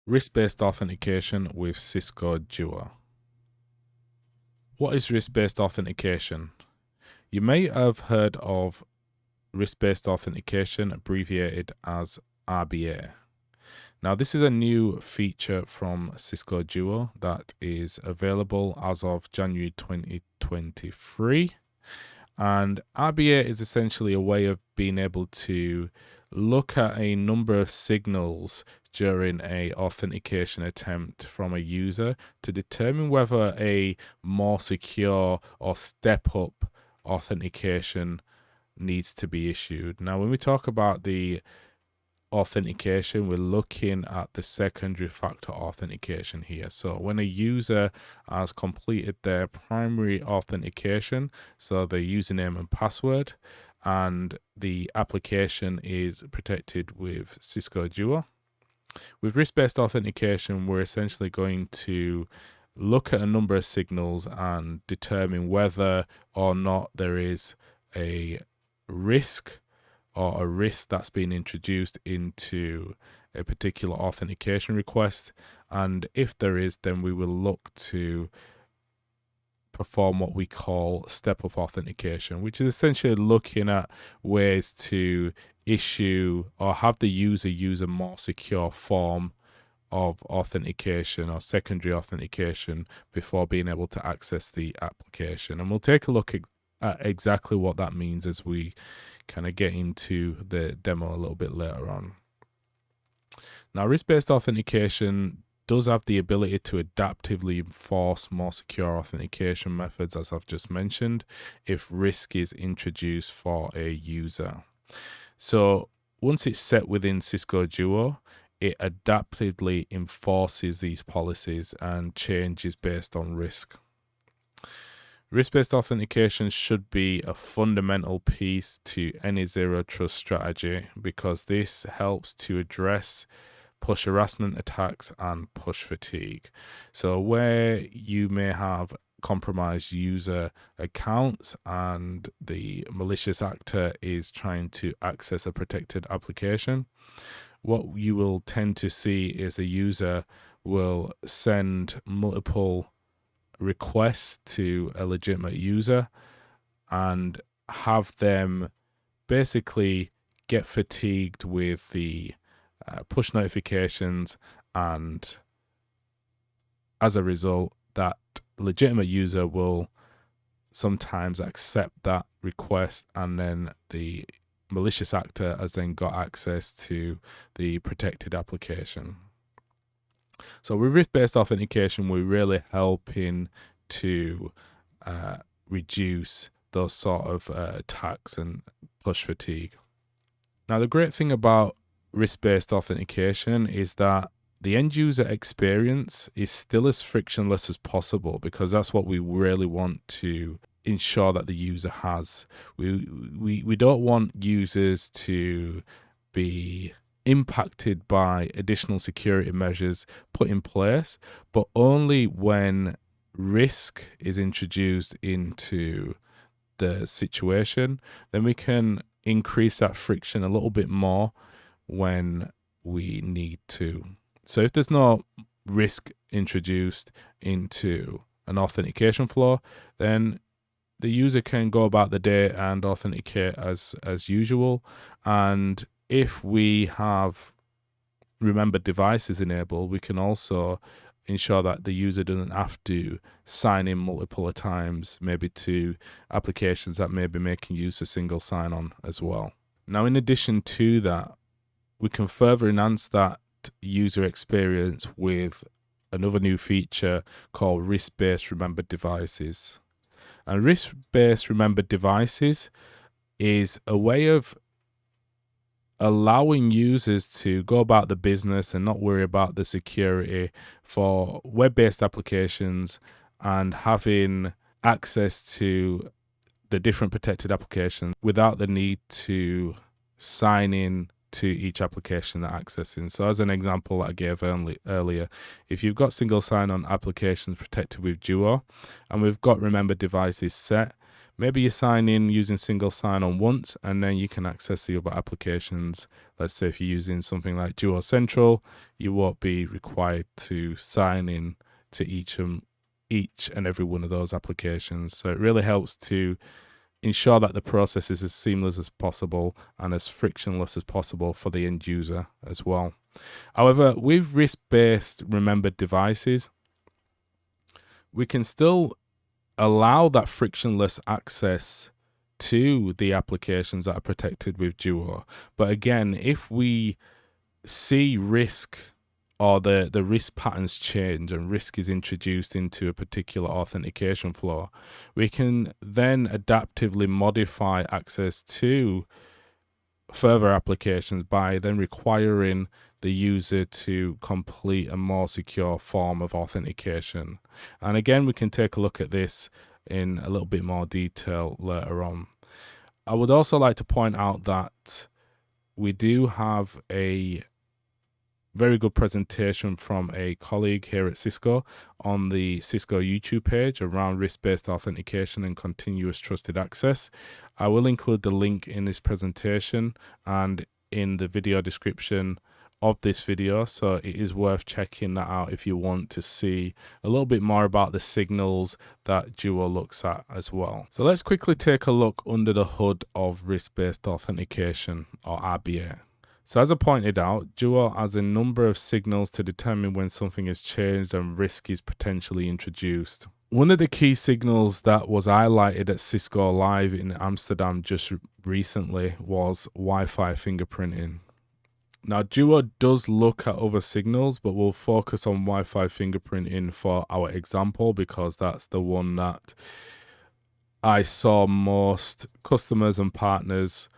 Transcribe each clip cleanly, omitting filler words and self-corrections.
Risk-Based Authentication with Cisco Duo. What is risk-based authentication? You may have heard of risk-based authentication, abbreviated as RBA. Now, this is a new feature from Cisco Duo that is available as of January 2023. And RBA is essentially a way of being able to look at a number of signals during a authentication attempt from a user to determine whether a more secure or step up authentication needs to be issued. Now, when we talk about the authentication, we're looking at the secondary factor authentication here. So when a user has completed their primary authentication, so the username and password, and the application is protected with Cisco Duo. With risk-based authentication, we're essentially going to look at a number of signals and determine whether or not there is a risk or a risk that's been introduced into a particular authentication request. And if there is, then we will look to perform what we call step-up authentication, which is essentially looking at ways to issue or have the user use a more secure form of authentication or secondary authentication before being able to access the application. And we'll take a look at exactly what that means as we kind of get into the demo a little bit later on. Now, risk-based authentication does have the ability to adaptively enforce more secure authentication methods, as I've just mentioned, if risk is introduced for a user. So once it's set within Cisco Duo, it adaptively enforces these policies and changes based on risk. Risk-based authentication should be a fundamental piece to any zero trust strategy because this helps to address push harassment attacks and push fatigue. So where you may have compromised user accounts and the malicious actor is trying to access a protected application, what you will tend to see is a user will send multiple requests to a legitimate user and have them basically get fatigued with the push notifications, and as a result, that legitimate user will sometimes accept that request, and then the malicious actor has then got access to the protected application. So with risk-based authentication, we're really helping to reduce those sort of attacks and push fatigue. Now, the great thing about risk-based authentication is that the end user experience is still as frictionless as possible, because that's what we really want to ensure that the user has. We don't want users to be impacted by additional security measures put in place, but only when risk is introduced into the situation, then we can increase that friction a little bit more when we need to. So if there's no risk introduced into an authentication flow, then the user can go about the day and authenticate as usual. And if we have remembered devices enabled, we can also ensure that the user doesn't have to sign in multiple times, maybe to applications that may be making use of single sign-on as well. Now, in addition to that, we can further enhance that user experience with another new feature called risk-based remembered devices. And risk-based remembered devices is a way of allowing users to go about the business and not worry about the security for web-based applications and having access to the different protected applications without the need to sign in to each application they're accessing. So as an example that I gave earlier, if you've got single sign-on applications protected with Duo and we've got remembered devices set, Maybe you sign in using single sign-on once, and then you can access the other applications. Let's say if you're using something like Duo Central, you won't be required to sign in to each and every one of those applications. So it really helps to ensure that the process is as seamless as possible and as frictionless as possible for the end user as well. However, with risk-based remembered devices, we can still allow that frictionless access to the applications that are protected with Duo. But again, if we see risk or the risk patterns change and risk is introduced into a particular authentication flow, we can then adaptively modify access to further applications by then requiring the user to complete a more secure form of authentication. And again, we can take a look at this in a little bit more detail later on. I would also like to point out that we do have a very good presentation from a colleague here at Cisco on the Cisco YouTube page around risk-based authentication and continuous trusted access. I will include the link in this presentation and in the video description of this video, so it is worth checking that out if you want to see a little bit more about the signals that Duo looks at as well. So let's quickly take a look under the hood of risk-based authentication, or RBA. So as I pointed out, Duo has a number of signals to determine when something has changed and risk is potentially introduced. One of the key signals that was highlighted at Cisco Live in Amsterdam just recently was Wi-Fi fingerprinting. Now, Duo does look at other signals, but we'll focus on Wi-Fi fingerprinting for our example because that's the one that I saw most customers and partners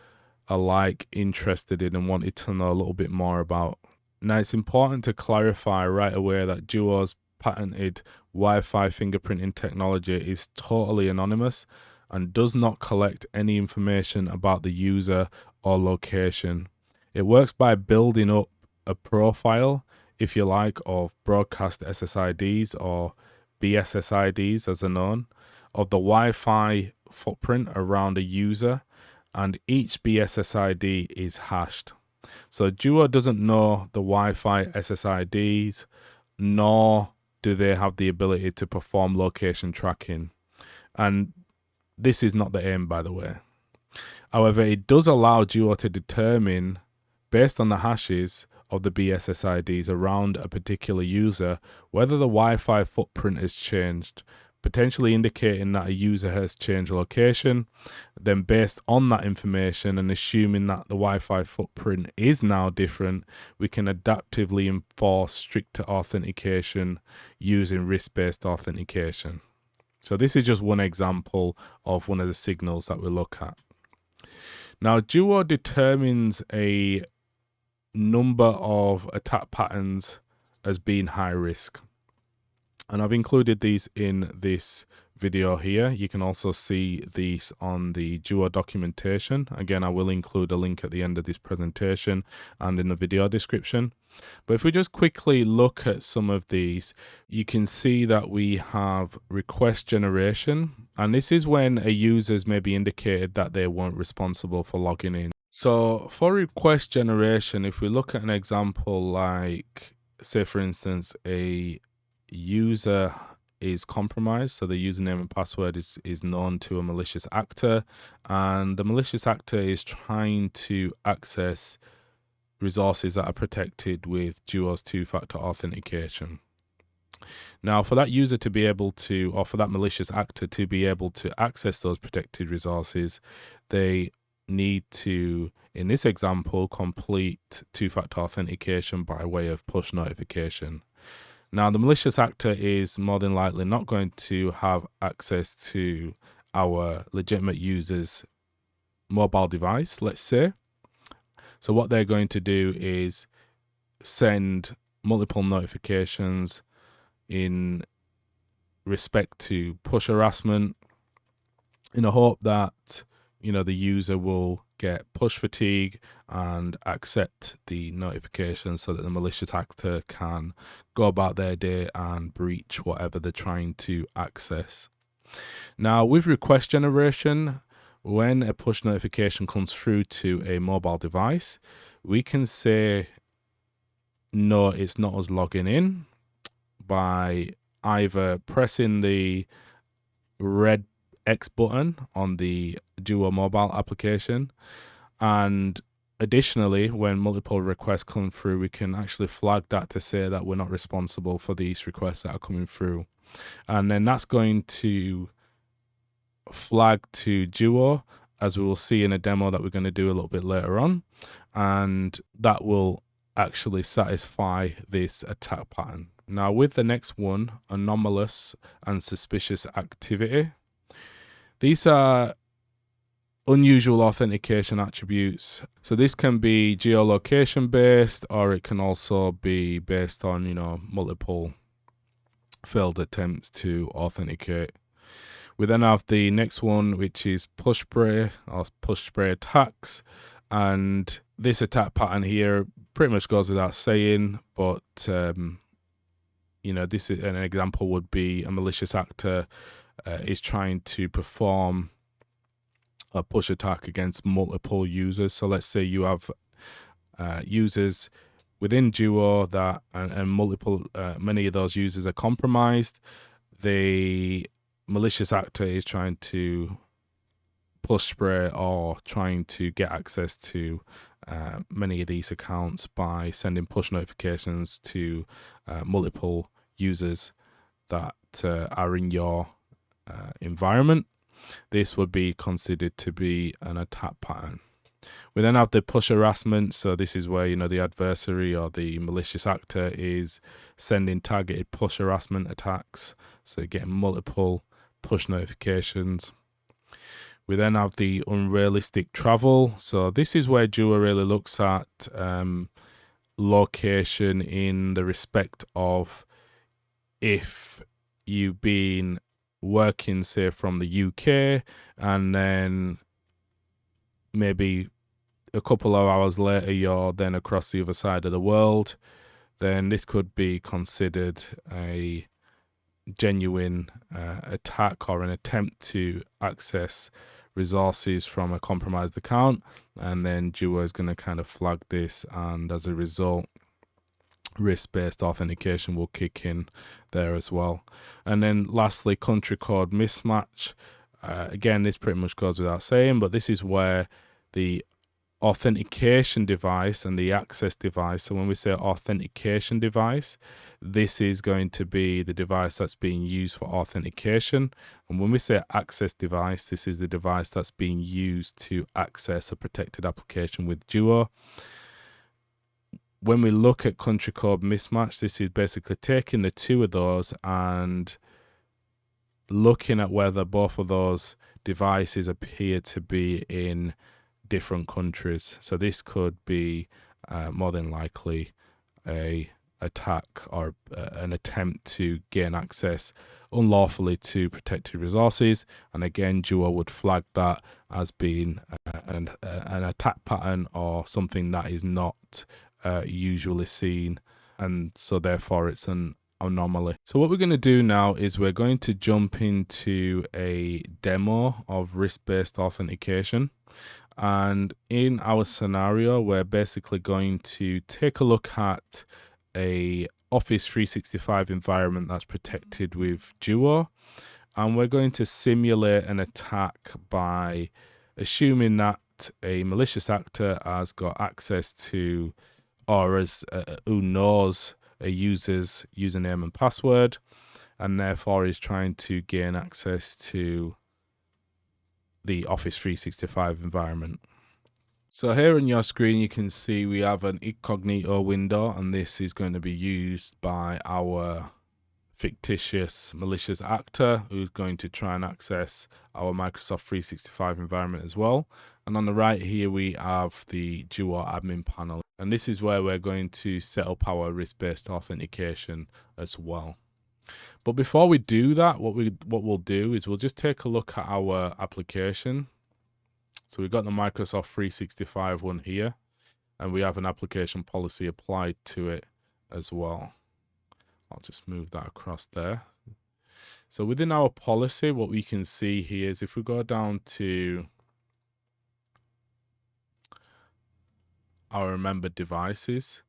alike interested in and wanted to know a little bit more about. Now, it's important to clarify right away that Duo's patented Wi-Fi fingerprinting technology is totally anonymous and does not collect any information about the user or location. It works by building up a profile, if you like, of broadcast SSIDs or BSSIDs as they're known, of the Wi-Fi footprint around a user, and each BSSID is hashed. So Duo doesn't know the Wi-Fi SSIDs, nor do they have the ability to perform location tracking. And this is not the aim, by the way. However, it does allow Duo to determine, based on the hashes of the BSSIDs around a particular user, whether the Wi-Fi footprint has changed, potentially indicating that a user has changed location. Then based on that information and assuming that the Wi-Fi footprint is now different, we can adaptively enforce stricter authentication using risk-based authentication. So this is just one example of one of the signals that we look at. Now, Duo determines a number of attack patterns as being high risk. And I've included these in this video here. You can also see these on the Duo documentation. Again, I will include a link at the end of this presentation and in the video description. But if we just quickly look at some of these, you can see that we have request generation. And this is when a user's maybe indicated that they weren't responsible for logging in. So for request generation, if we look at an example like, say for instance, a user is compromised, so the username and password is known to a malicious actor, and the malicious actor is trying to access resources that are protected with Duo's two-factor authentication. Now, for that user to be able to, or for that malicious actor to be able to access those protected resources, they need to, in this example, complete two-factor authentication by way of push notification. Now, the malicious actor is more than likely not going to have access to our legitimate user's mobile device, let's say. So what they're going to do is send multiple notifications in respect to push harassment in a hope that, you know, the user will get push fatigue and accept the notification so that the malicious actor can go about their day and breach whatever they're trying to access. Now, with request generation, when a push notification comes through to a mobile device, we can say, no, it's not us logging in, by either pressing the red X button on the Duo mobile application. And additionally, when multiple requests come through, we can actually flag that to say that we're not responsible for these requests that are coming through. And then that's going to flag to Duo, as we will see in a demo that we're going to do a little bit later on. And that will actually satisfy this attack pattern. Now, with the next one, anomalous and suspicious activity. These are unusual authentication attributes. So this can be geolocation based, or it can also be based on, multiple failed attempts to authenticate. We then have the next one, which is push spray or push spray attacks. And this attack pattern here pretty much goes without saying, but this is an example would be a malicious actor is trying to perform a push attack against multiple users. So let's say you have users within Duo that and multiple many of those users are compromised. The malicious actor is trying to push spray or trying to get access to many of these accounts by sending push notifications to multiple users that are in your environment. This would be considered to be an attack pattern. We then have the push harassment. So this is where, the adversary or the malicious actor is sending targeted push harassment attacks. So getting multiple push notifications. We then have the unrealistic travel. So this is where Duo really looks at location in the respect of if you've been working, say, from the UK, and then maybe a couple of hours later you're then across the other side of the world, then this could be considered a genuine attack or an attempt to access resources from a compromised account, and then Duo is going to kind of flag this, and as a result risk-based authentication will kick in there as well. And then lastly, country code mismatch. Again, this pretty much goes without saying, but this is where the authentication device and the access device, so when we say authentication device, this is going to be the device that's being used for authentication. And when we say access device, this is the device that's being used to access a protected application with Duo. When we look at country code mismatch, this is basically taking the two of those and looking at whether both of those devices appear to be in different countries. So this could be more than likely a attack or an attempt to gain access unlawfully to protected resources. And again, Duo would flag that as being an attack pattern or something that is not usually seen, and so therefore it's an anomaly. So what we're going to do now is we're going to jump into a demo of risk-based authentication, and in our scenario we're basically going to take a look at a Office 365 environment that's protected with Duo, and we're going to simulate an attack by assuming that a malicious actor has got access to, or as who knows a user's username and password, and therefore is trying to gain access to the Office 365 environment. So here on your screen you can see we have an incognito window, and this is going to be used by our fictitious malicious actor who's going to try and access our Microsoft 365 environment as well. And on the right here we have the Duo admin panel, and this is where we're going to set up our risk-based authentication as well. But before we do that, what we'll do is we'll just take a look at our application. So we've got the Microsoft 365 one here, and we have an application policy applied to it as well. I'll just move that across there. So within our policy, what we can see here is if we go down to our remembered devices,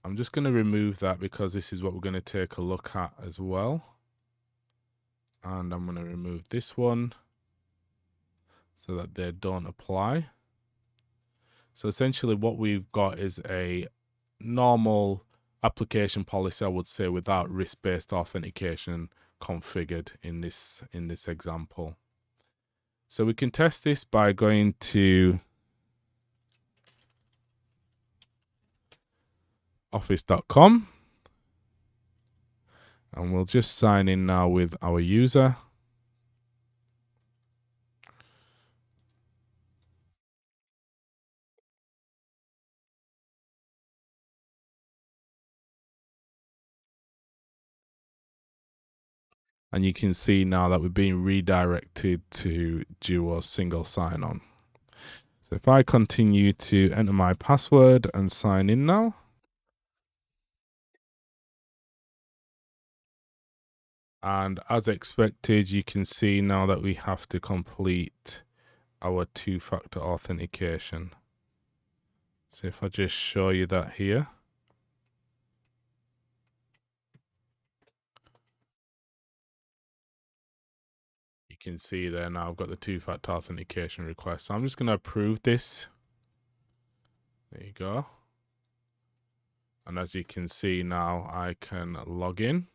I'm just going to remove that because this is what we're going to take a look at as well. And I'm going to remove this one so that they don't apply. So essentially what we've got is a normal application policy, I would say, without risk-based authentication configured in this example. So we can test this by going to office.com and we'll just sign in now with our user. And you can see now that we're being redirected to Duo single sign-on. So if I continue to enter my password and sign in now, and as expected, you can see now that we have to complete our two-factor authentication. So if I just show you that here, you can see there now I've got the two-factor authentication request. So I'm just going to approve this. There you go. And as you can see now, I can log in.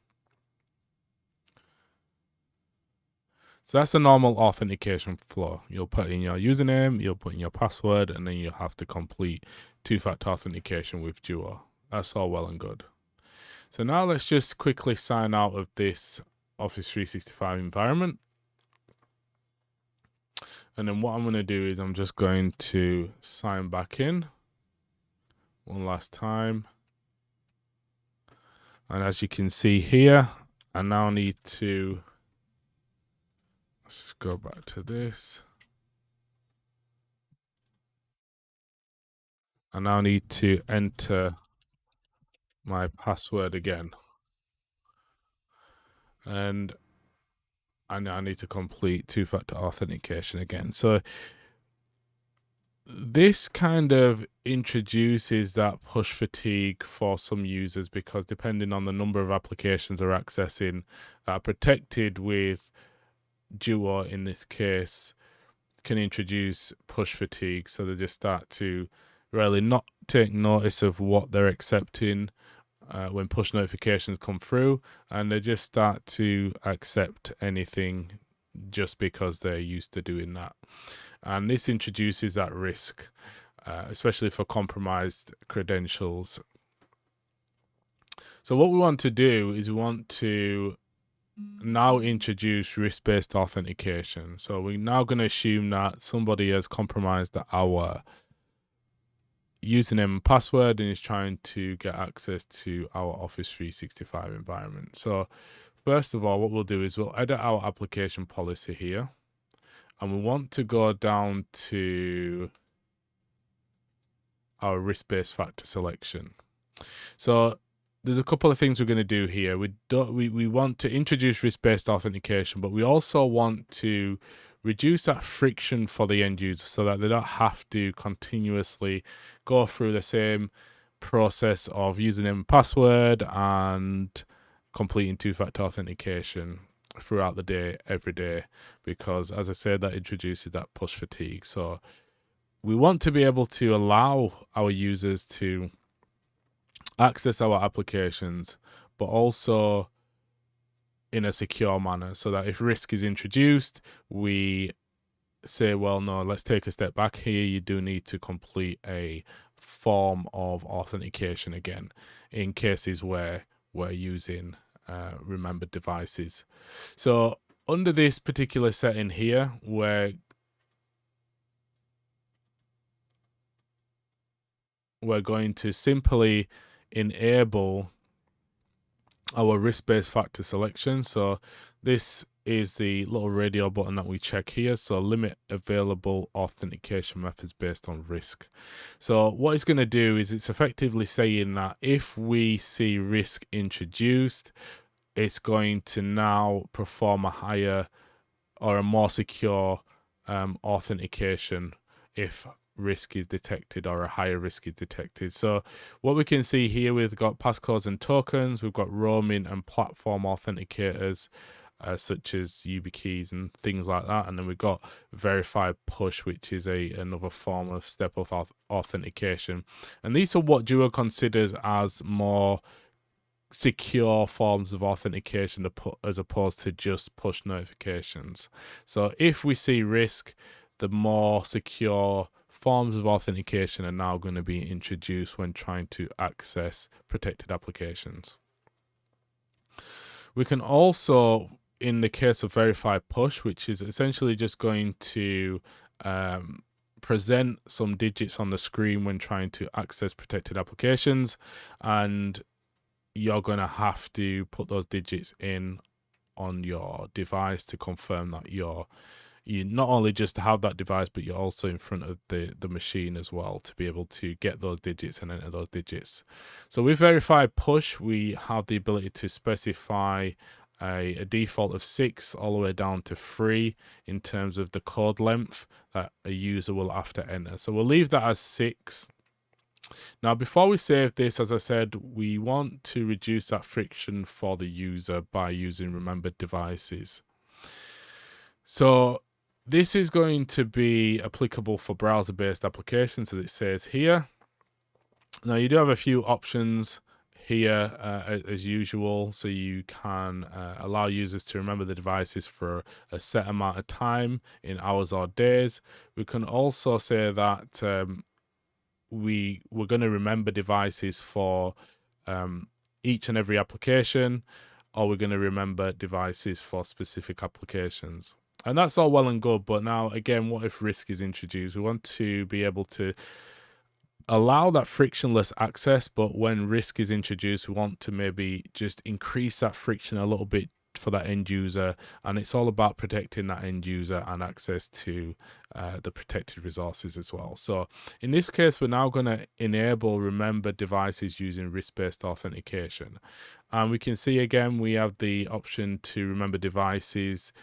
So that's a normal authentication flow. You'll put in your username, you'll put in your password, and then you'll have to complete two-factor authentication with Duo. That's all well and good. So now let's just quickly sign out of this Office 365 environment. And then what I'm going to do is I'm just going to sign back in one last time. And as you can see here, I now need to, let's just go back to this. I now need to enter my password again. And I now need to complete two-factor authentication again. So this kind of introduces that push fatigue for some users because depending on the number of applications they're accessing that are protected with Duo in this case, can introduce push fatigue. So they just start to really not take notice of what they're accepting when push notifications come through, and they just start to accept anything just because they're used to doing that. And this introduces that risk, especially for compromised credentials. So what we want to do is we want to now introduce risk-based authentication. So we're now going to assume that somebody has compromised our username and password and is trying to get access to our Office 365 environment. So first of all, what we'll do is we'll edit our application policy here. And we want to go down to our risk-based factor selection. So there's a couple of things we're going to do here. We want to introduce risk-based authentication, but we also want to reduce that friction for the end user so that they don't have to continuously go through the same process of username and password and completing two-factor authentication throughout the day, every day, because as I said, that introduces that push fatigue. So we want to be able to allow our users to access our applications, but also in a secure manner, so that if risk is introduced, we say, well, no, let's take a step back here. You do need to complete a form of authentication again in cases where we're using remembered devices. So under this particular setting here, we're going to simply enable our risk-based factor selection. So this is the little radio button that we check here. So limit available authentication methods based on risk. So what it's going to do is it's effectively saying that if we see risk introduced, it's going to now perform a higher or a more secure authentication if risk is detected or a higher risk is detected. So what we can see here, we've got passcodes and tokens, we've got roaming and platform authenticators such as YubiKeys and things like that, and then we've got verified push, which is another form of step-up authentication. And these are what Duo considers as more secure forms of authentication as opposed to just push notifications. So if we see risk, the more secure forms of authentication are now going to be introduced when trying to access protected applications. We can also, in the case of verified push, which is essentially just going to present some digits on the screen when trying to access protected applications, and you're going to have to put those digits in on your device to confirm that you not only just have that device, but you're also in front of the machine as well to be able to get those digits and enter those digits. So with verified push, we have the ability to specify a default of 6 all the way down to 3 in terms of the code length that a user will have to enter. So we'll leave that as 6. Now, before we save this, as I said, we want to reduce that friction for the user by using remembered devices. So this is going to be applicable for browser-based applications, as it says here. Now, you do have a few options here as usual, so you can allow users to remember the devices for a set amount of time in hours or days. We can also say that we're going to remember devices for each and every application, or we're going to remember devices for specific applications. And that's all well and good, but now again, what if risk is introduced? We want to be able to allow that frictionless access, but when risk is introduced, we want to maybe just increase that friction a little bit for that end user, and it's all about protecting that end user and access to the protected resources as well. So in this case, we're now going to enable remember devices using risk-based authentication, and we can see again we have the option to remember devices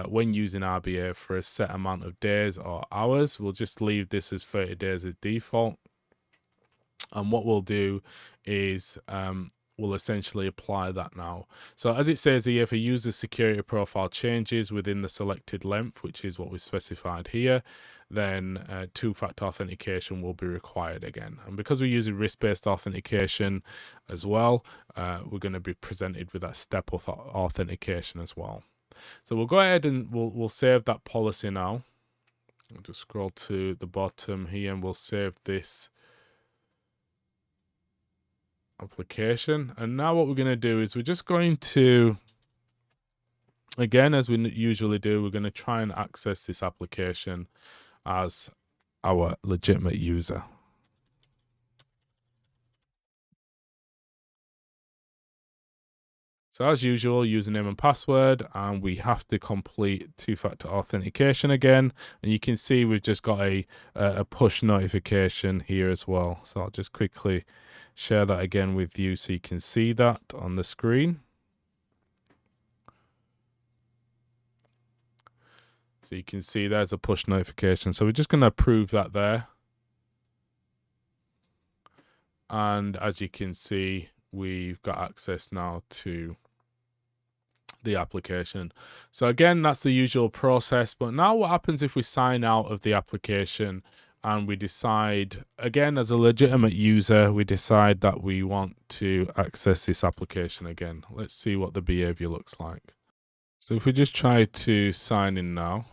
when using RBA for a set amount of days or hours. We'll just leave this as 30 days as default, and what we'll do is will essentially apply that now. So as it says here, if a user's security profile changes within the selected length, which is what we specified here, then two-factor authentication will be required again. And because we're using risk-based authentication as well, we're going to be presented with that step-up authentication as well. So we'll go ahead and we'll save that policy now. I'll just scroll to the bottom here and we'll save this application. And now what we're going to do is we're just going to, again, as we usually do, we're going to try and access this application as our legitimate user. So as usual, username and password, and we have to complete two-factor authentication again. And you can see we've just got a push notification here as well. So I'll just quickly share that again with you so you can see that on the screen. So you can see there's a push notification. So we're just going to approve that there. And as you can see, we've got access now to the application. So again, that's the usual process. But now what happens if we sign out of the application and we decide, again, as a legitimate user, we decide that we want to access this application again. Let's see what the behavior looks like. So if we just try to sign in now,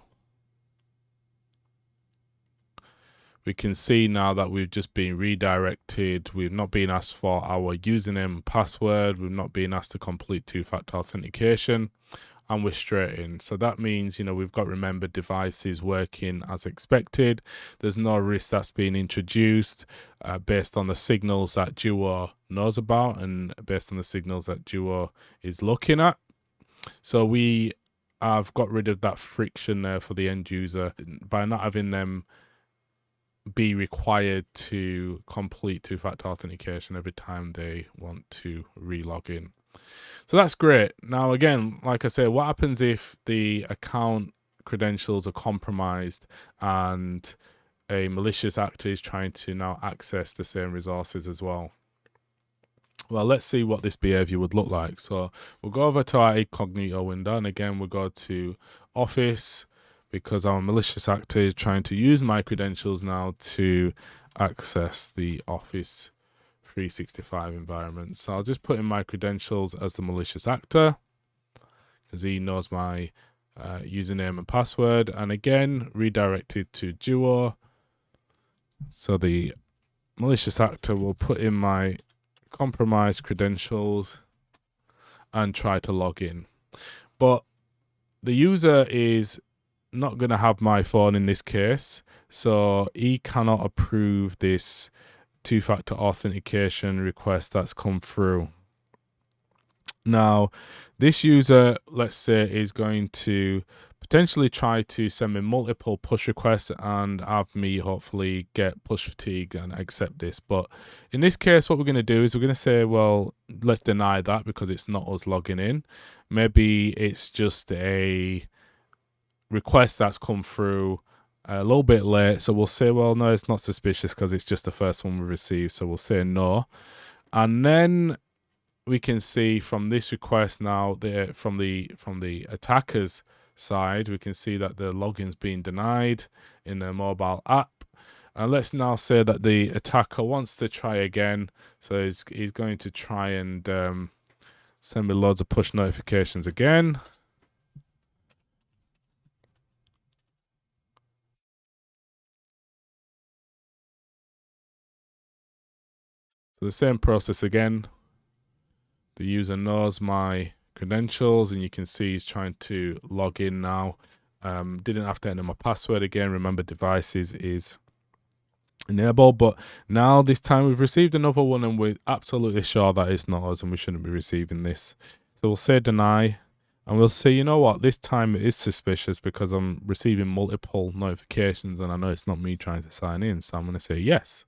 we can see now that we've just been redirected. We've not been asked for our username and password. We've not been asked to complete two-factor authentication, and we're straight in. So that means, you know, we've got remembered devices working as expected. There's no risk that's been introduced based on the signals that Duo knows about and based on the signals that Duo is looking at. So we have got rid of that friction there for the end user by not having them be required to complete two-factor authentication every time they want to re-log in. So that's great. Now, again, like I say, what happens if the account credentials are compromised and a malicious actor is trying to now access the same resources as well? Well, let's see what this behavior would look like. So we'll go over to our incognito window, and again, we'll go to Office, because our malicious actor is trying to use my credentials now to access the Office 365 environment. So I'll just put in my credentials as the malicious actor, because he knows my username and password, and again, redirected to Duo. So the malicious actor will put in my compromised credentials and try to log in. But the user is not going to have my phone in this case, so he cannot approve this two-factor authentication request that's come through. Now, this user, let's say, is going to potentially try to send me multiple push requests and have me hopefully get push fatigue and accept this. But in this case, what we're going to do is we're going to say, well, let's deny that because it's not us logging in. Maybe it's just a request that's come through a little bit late. So we'll say, well, no, it's not suspicious because it's just the first one we received. So we'll say no. And then we can see from this request now, from the attacker's side, we can see that the login's being denied in the mobile app. And let's now say that the attacker wants to try again. So he's going to try and send me loads of push notifications again. So the same process again. The user knows my credentials, and you can see he's trying to log in now. Didn't have to enter my password again. Remember, devices is enabled, but now this time we've received another one, and we're absolutely sure that it's not us and we shouldn't be receiving this. So we'll say deny, and we'll say, you know what, this time it is suspicious because I'm receiving multiple notifications and I know it's not me trying to sign in, so I'm going to say yes.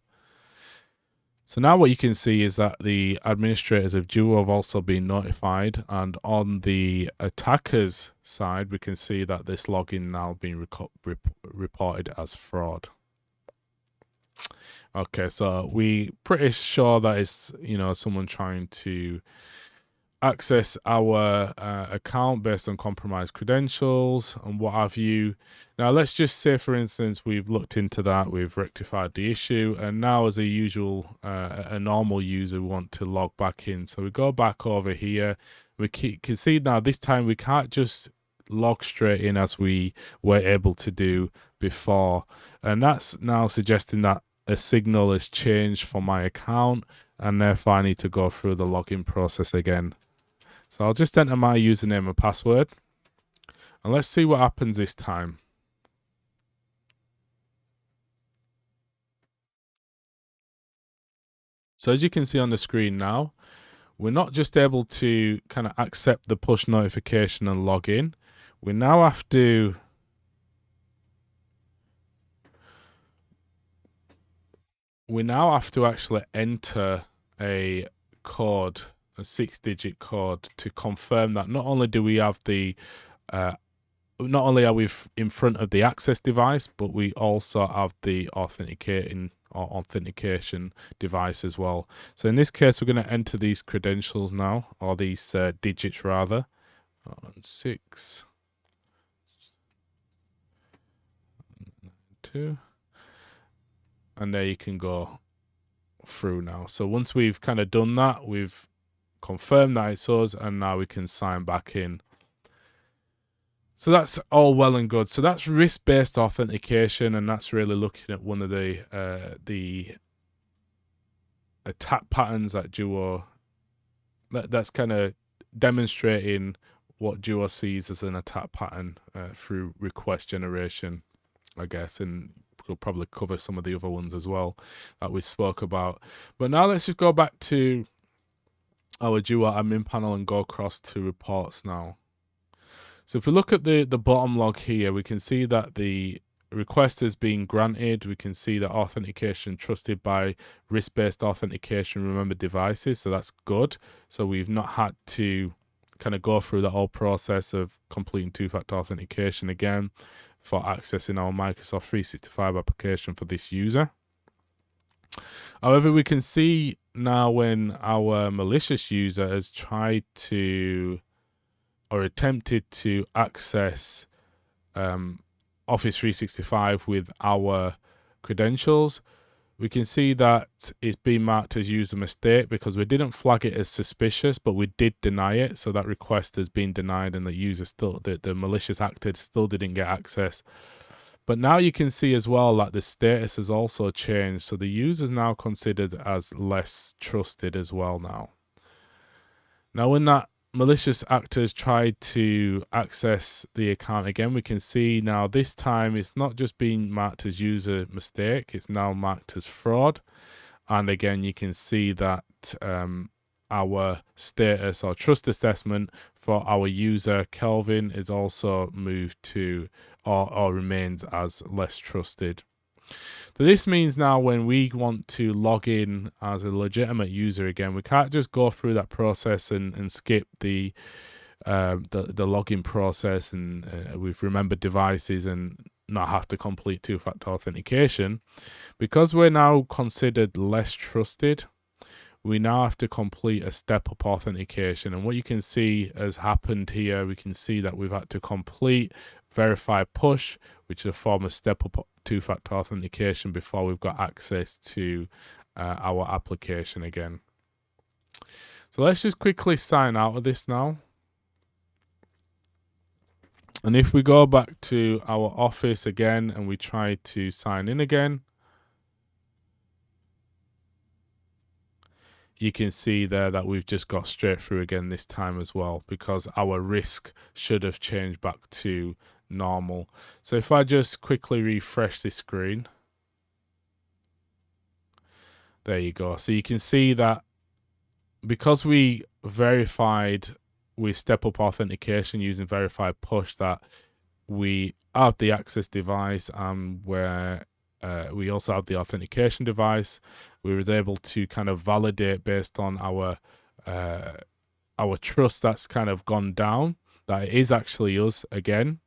So now what you can see is that the administrators of Duo have also been notified, and on the attacker's side, we can see that this login now being reported as fraud. Okay, so we pretty sure that it's, you know, someone trying to access our account based on compromised credentials and what have you. Now, let's just say, for instance, we've looked into that, we've rectified the issue, and now as a usual, a normal user, we want to log back in. So we go back over here. We can see now this time we can't just log straight in as we were able to do before. And that's now suggesting that a signal has changed for my account, and therefore I need to go through the login process again. So I'll just enter my username and password, and let's see what happens this time. So as you can see on the screen now, we're not just able to kind of accept the push notification and log in. We now have to actually enter a code, a 6-digit code, to confirm that not only do we have the not only are we in front of the access device, but we also have the authentication device as well. So in this case, we're going to enter these credentials now, or these digits rather. 6 2, and there you can go through now. So once we've kind of done that, we've confirmed that it's us, and now we can sign back in. So that's all well and good. So that's risk-based authentication, and that's really looking at one of the attack patterns that Duo, that's kind of demonstrating what Duo sees as an attack pattern through request generation, I guess, and we'll probably cover some of the other ones as well that we spoke about. But now let's just go back to our Duo admin panel and go across to reports now. So if we look at the bottom log here, we can see that the request has been granted. We can see that authentication trusted by risk-based authentication, remember devices. So that's good. So we've not had to kind of go through the whole process of completing two-factor authentication again for accessing our Microsoft 365 application for this user. However, we can see now when our malicious user has tried to or attempted to access Office 365 with our credentials, we can see that it's been marked as user mistake because we didn't flag it as suspicious, but we did deny it. So that request has been denied and the user still, the malicious actor still didn't get access. But now you can see as well that the status has also changed. So the user is now considered as less trusted as well now. Now when that malicious actors tried to access the account again, we can see now this time it's not just being marked as user mistake, it's now marked as fraud. And again, you can see that our status or trust assessment for our user Kelvin is also moved to or remains as less trusted. So this means now when we want to log in as a legitimate user again, we can't just go through that process and skip the login process and with remembered devices and not have to complete two-factor authentication. Because we're now considered less trusted, we now have to complete a step-up authentication. And what you can see has happened here, we can see that we've had to complete verify push, which is a form of step-up two-factor authentication before we've got access to our application again. So let's just quickly sign out of this now. And if we go back to our Office again and we try to sign in again, you can see there that we've just got straight through again this time as well, because our risk should have changed back to normal. So if I just quickly refresh this screen, there you go. So you can see that because we verified with step-up authentication using verify push that we have the access device and where we also have the authentication device, we were able to kind of validate based on our trust that's kind of gone down, that it is actually us again.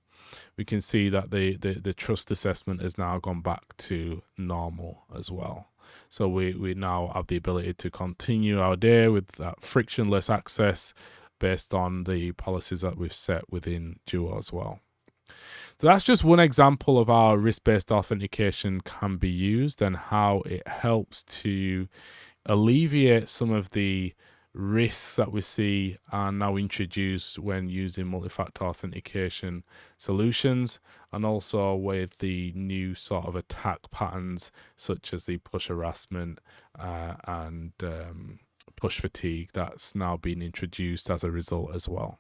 We can see that the trust assessment has now gone back to normal as well. So we now have the ability to continue our day with that frictionless access based on the policies that we've set within Duo as well. So that's just one example of how risk-based authentication can be used and how it helps to alleviate some of the risks that we see are now introduced when using multi-factor authentication solutions, and also with the new sort of attack patterns such as the push harassment and push fatigue that's now been introduced as a result as well.